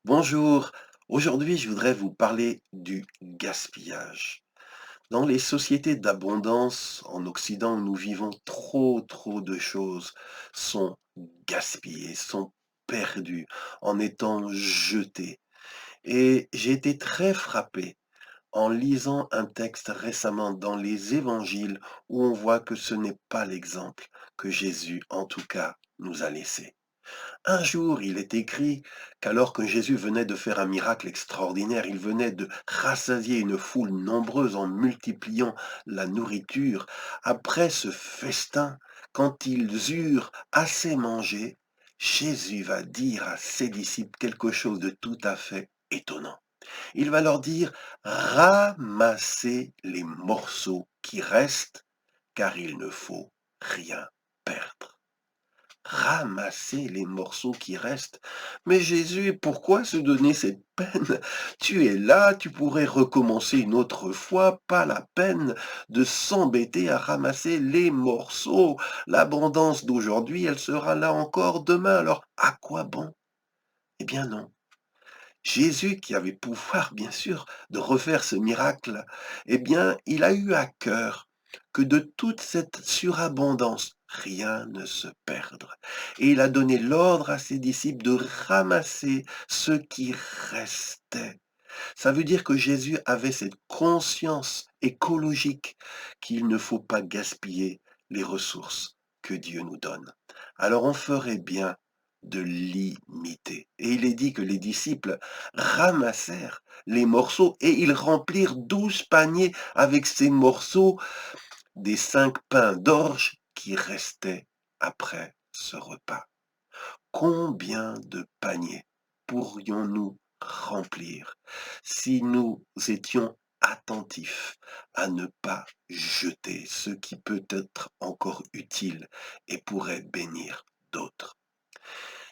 Bonjour, aujourd'hui je voudrais vous parler du gaspillage. Dans les sociétés d'abondance en Occident où nous vivons, trop de choses sont gaspillées, sont perdues, en étant jetées. Et j'ai été très frappé en lisant un texte récemment dans les évangiles où on voit que ce n'est pas l'exemple que Jésus, en tout cas, nous a laissé. Un jour, il est écrit qu'alors que Jésus venait de faire un miracle extraordinaire, il venait de rassasier une foule nombreuse en multipliant la nourriture. Après ce festin, quand ils eurent assez mangé, Jésus va dire à ses disciples quelque chose de tout à fait étonnant. Il va leur dire, ramassez les morceaux qui restent, car il ne faut rien perdre. Ramasser les morceaux qui restent. Mais Jésus, pourquoi se donner cette peine? Tu es là, tu pourrais recommencer une autre fois, pas la peine de s'embêter à ramasser les morceaux. L'abondance d'aujourd'hui, elle sera là encore demain, alors à quoi bon? Eh bien non. Jésus, qui avait pouvoir, bien sûr, de refaire ce miracle, eh bien, il a eu à cœur que de toute cette surabondance, rien ne se perdre. Et il a donné l'ordre à ses disciples de ramasser ce qui restait. Ça veut dire que Jésus avait cette conscience écologique qu'il ne faut pas gaspiller les ressources que Dieu nous donne. Alors on ferait bien de limiter. Et il est dit que les disciples ramassèrent les morceaux et ils remplirent 12 paniers avec ces morceaux des 5 pains d'orge qui restaient après ce repas. Combien de paniers pourrions-nous remplir si nous étions attentifs à ne pas jeter ce qui peut être encore utile et pourrait bénir d'autres?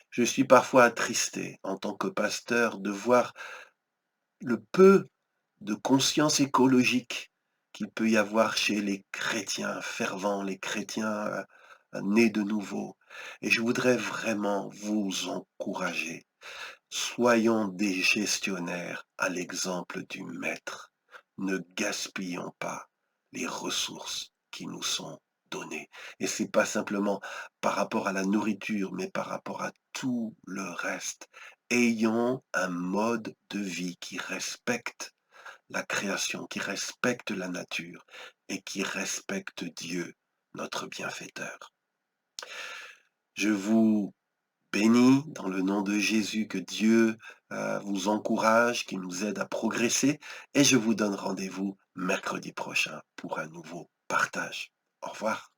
Je suis parfois attristé en tant que pasteur de voir le peu de conscience écologique qu'il peut y avoir chez les chrétiens fervents, les chrétiens nés de nouveau. Et je voudrais vraiment vous encourager. Soyons des gestionnaires à l'exemple du Maître. Ne gaspillons pas les ressources qui nous sont données. Et c'est pas simplement par rapport à la nourriture, mais par rapport à tout le reste. Ayons un mode de vie qui respecte la création, qui respecte la nature et qui respecte Dieu, notre bienfaiteur. Je vous bénis dans le nom de Jésus, que Dieu vous encourage, qu'il nous aide à progresser et je vous donne rendez-vous mercredi prochain pour un nouveau partage. Au revoir.